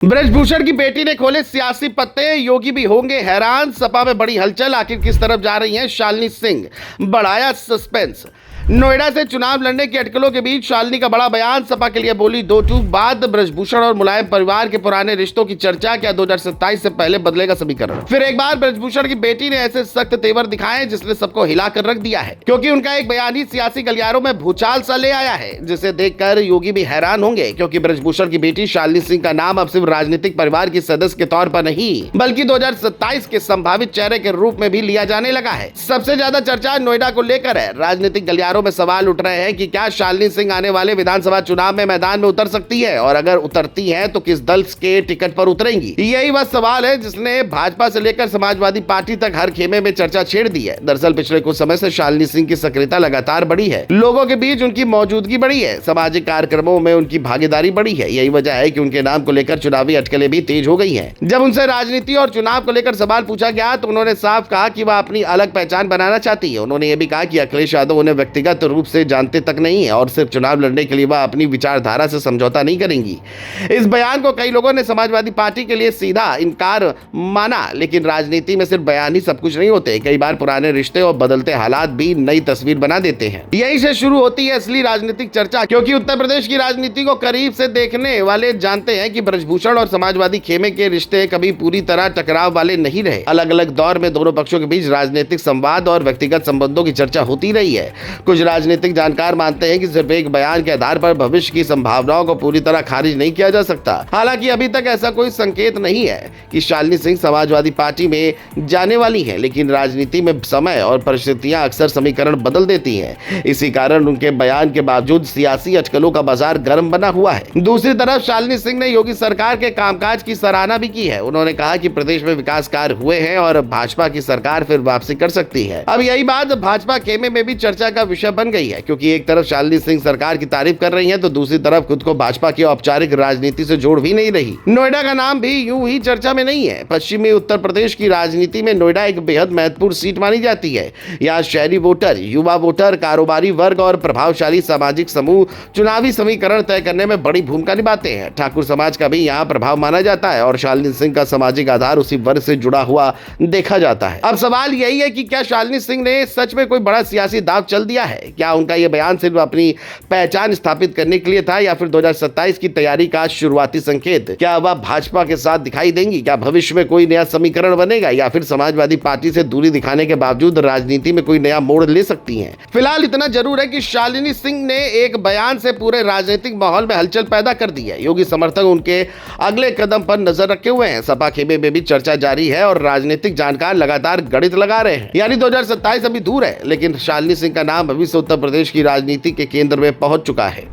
ब्रजभूषण की बेटी ने खोले सियासी पत्ते, योगी भी होंगे हैरान। सपा में बड़ी हलचल, आखिर किस तरफ जा रही हैं शालिनी सिंह, बढ़ाया सस्पेंस। नोएडा से चुनाव लड़ने की अटकलों के बीच शालिनी का बड़ा बयान, सपा के लिए बोली दो टूक बात। ब्रजभूषण और मुलायम परिवार के पुराने रिश्तों की चर्चा, क्या 2027 से पहले बदलेगा समीकरण। फिर एक बार ब्रजभूषण की बेटी ने ऐसे सख्त तेवर दिखाए जिसने सबको हिलाकर रख दिया है, क्योंकि उनका एक बयान ही सियासी गलियारों में भूचाल सा ले आया है, जिसे देखकर योगी भी हैरान होंगे। क्योंकि ब्रजभूषण की बेटी शालिनी सिंह का नाम अब सिर्फ राजनीतिक परिवार की सदस्य के तौर पर नहीं, बल्कि 2027 के संभावित चेहरे के रूप में भी लिया जाने लगा है। सबसे ज्यादा चर्चा नोएडा को लेकर है। राजनीतिक गलियारों में सवाल उठ रहे हैं कि क्या शालिनी सिंह आने वाले विधानसभा चुनाव में मैदान में उतर सकती है, और अगर उतरती है तो किस दल के टिकट पर उतरेंगी। यही वह सवाल है जिसने भाजपा से लेकर समाजवादी पार्टी तक हर खेमे में चर्चा छेड़ दी है। दरअसल पिछले कुछ समय से शालिनी सिंह की सक्रियता लगातार बढ़ी है, लोगों के बीच उनकी मौजूदगी बढ़ी है, सामाजिक कार्यक्रमों में उनकी भागीदारी बढ़ी है। यही वजह है कि उनके नाम को लेकर चुनावी अटकलें भी तेज हो गई है। जब उनसे राजनीति और चुनाव को लेकर सवाल पूछा गया तो उन्होंने साफ कहा कि वह अपनी अलग पहचान बनाना चाहती है। उन्होंने ये भी कहा कि अखिलेश यादव उन्हें व्यक्तिगत रूप से जानते तक नहीं है और सिर्फ चुनाव लड़ने के लिए वह अपनी विचारधारा से समझौता नहीं करेंगी। इस बयान को कई लोगों ने समाजवादी पार्टी के लिए सीधा इनकार माना, लेकिन राजनीति में सिर्फ बयान ही सब कुछ नहीं होते। कई बार पुराने रिश्ते और बदलते हालात भी नई तस्वीर बना देते हैं। यही से शुरू होती है असली राजनीतिक चर्चा, क्योंकि उत्तर प्रदेश की राजनीति को करीब से देखने वाले जानते हैं कि ब्रजभूषण और समाजवादी खेमे के रिश्ते कभी पूरी तरह टकराव वाले नहीं रहे। अलग अलग दौर में दोनों पक्षों के बीच राजनीतिक संवाद और व्यक्तिगत संबंधों की चर्चा होती रही है। कुछ राजनीतिक जानकार मानते हैं कि सिर्फ एक बयान के आधार पर भविष्य की संभावनाओं को पूरी तरह खारिज नहीं किया जा सकता। हालांकि अभी तक ऐसा कोई संकेत नहीं है कि शालिनी सिंह समाजवादी पार्टी में जाने वाली है, लेकिन राजनीति में समय और परिस्थितियां अक्सर समीकरण बदल देती हैं। इसी कारण उनके बयान के बावजूद सियासी अटकलों का बाजार गर्म बना हुआ है। दूसरी तरफ शालिनी सिंह ने योगी सरकार के कामकाज की सराहना भी की है। उन्होंने कहा कि प्रदेश में विकास कार्य हुए हैं और भाजपा की सरकार फिर वापसी कर सकती है। अब यही बात भाजपा खेमे में भी चर्चा का विषय बन गई है, क्योंकि एक तरफ शालिनी सिंह सरकार की तारीफ कर रही हैं तो दूसरी तरफ खुद को भाजपा की औपचारिक राजनीति से जोड़ भी नहीं रही। नोएडा का नाम भी यूं ही चर्चा में नहीं है। पश्चिमी उत्तर प्रदेश की राजनीति में नोएडा एक बेहद महत्वपूर्ण सीट मानी जाती है। यहाँ शहरी वोटर, युवा वोटर, कारोबारी वर्ग और प्रभावशाली सामाजिक समूह चुनावी समीकरण तय करने में बड़ी भूमिका निभाते हैं। ठाकुर समाज का भी यहाँ प्रभाव माना जाता है और शालिनी सिंह का सामाजिक आधार उसी वर्ग से जुड़ा हुआ देखा जाता है। अब सवाल यही है कि क्या शालिनी सिंह ने सच में कोई बड़ा सियासी दांव चल दिया है? क्या उनका यह बयान सिर्फ अपनी पहचान स्थापित करने के लिए था या फिर 2027 की तैयारी का शुरुआती संकेत? क्या वह भाजपा के साथ दिखाई देंगी? क्या भविष्य में कोई नया समीकरण बनेगा या फिर समाजवादी पार्टी से दूरी दिखाने के बावजूद राजनीति में कोई नया मोड़ ले सकती हैं? फिलहाल इतना जरूर है कि शालिनी सिंह ने एक बयान से पूरे राजनीतिक माहौल में हलचल पैदा कर दी है। योगी समर्थक उनके अगले कदम पर नजर रखे हुए हैं। सपा खेमे में भी चर्चा जारी है और राजनीतिक जानकार लगातार गणित लगा रहे हैं। यानी 2027 अभी दूर है, लेकिन शालिनी सिंह का नाम अभी से उत्तर प्रदेश की राजनीति के केंद्र में पहुंच चुका है।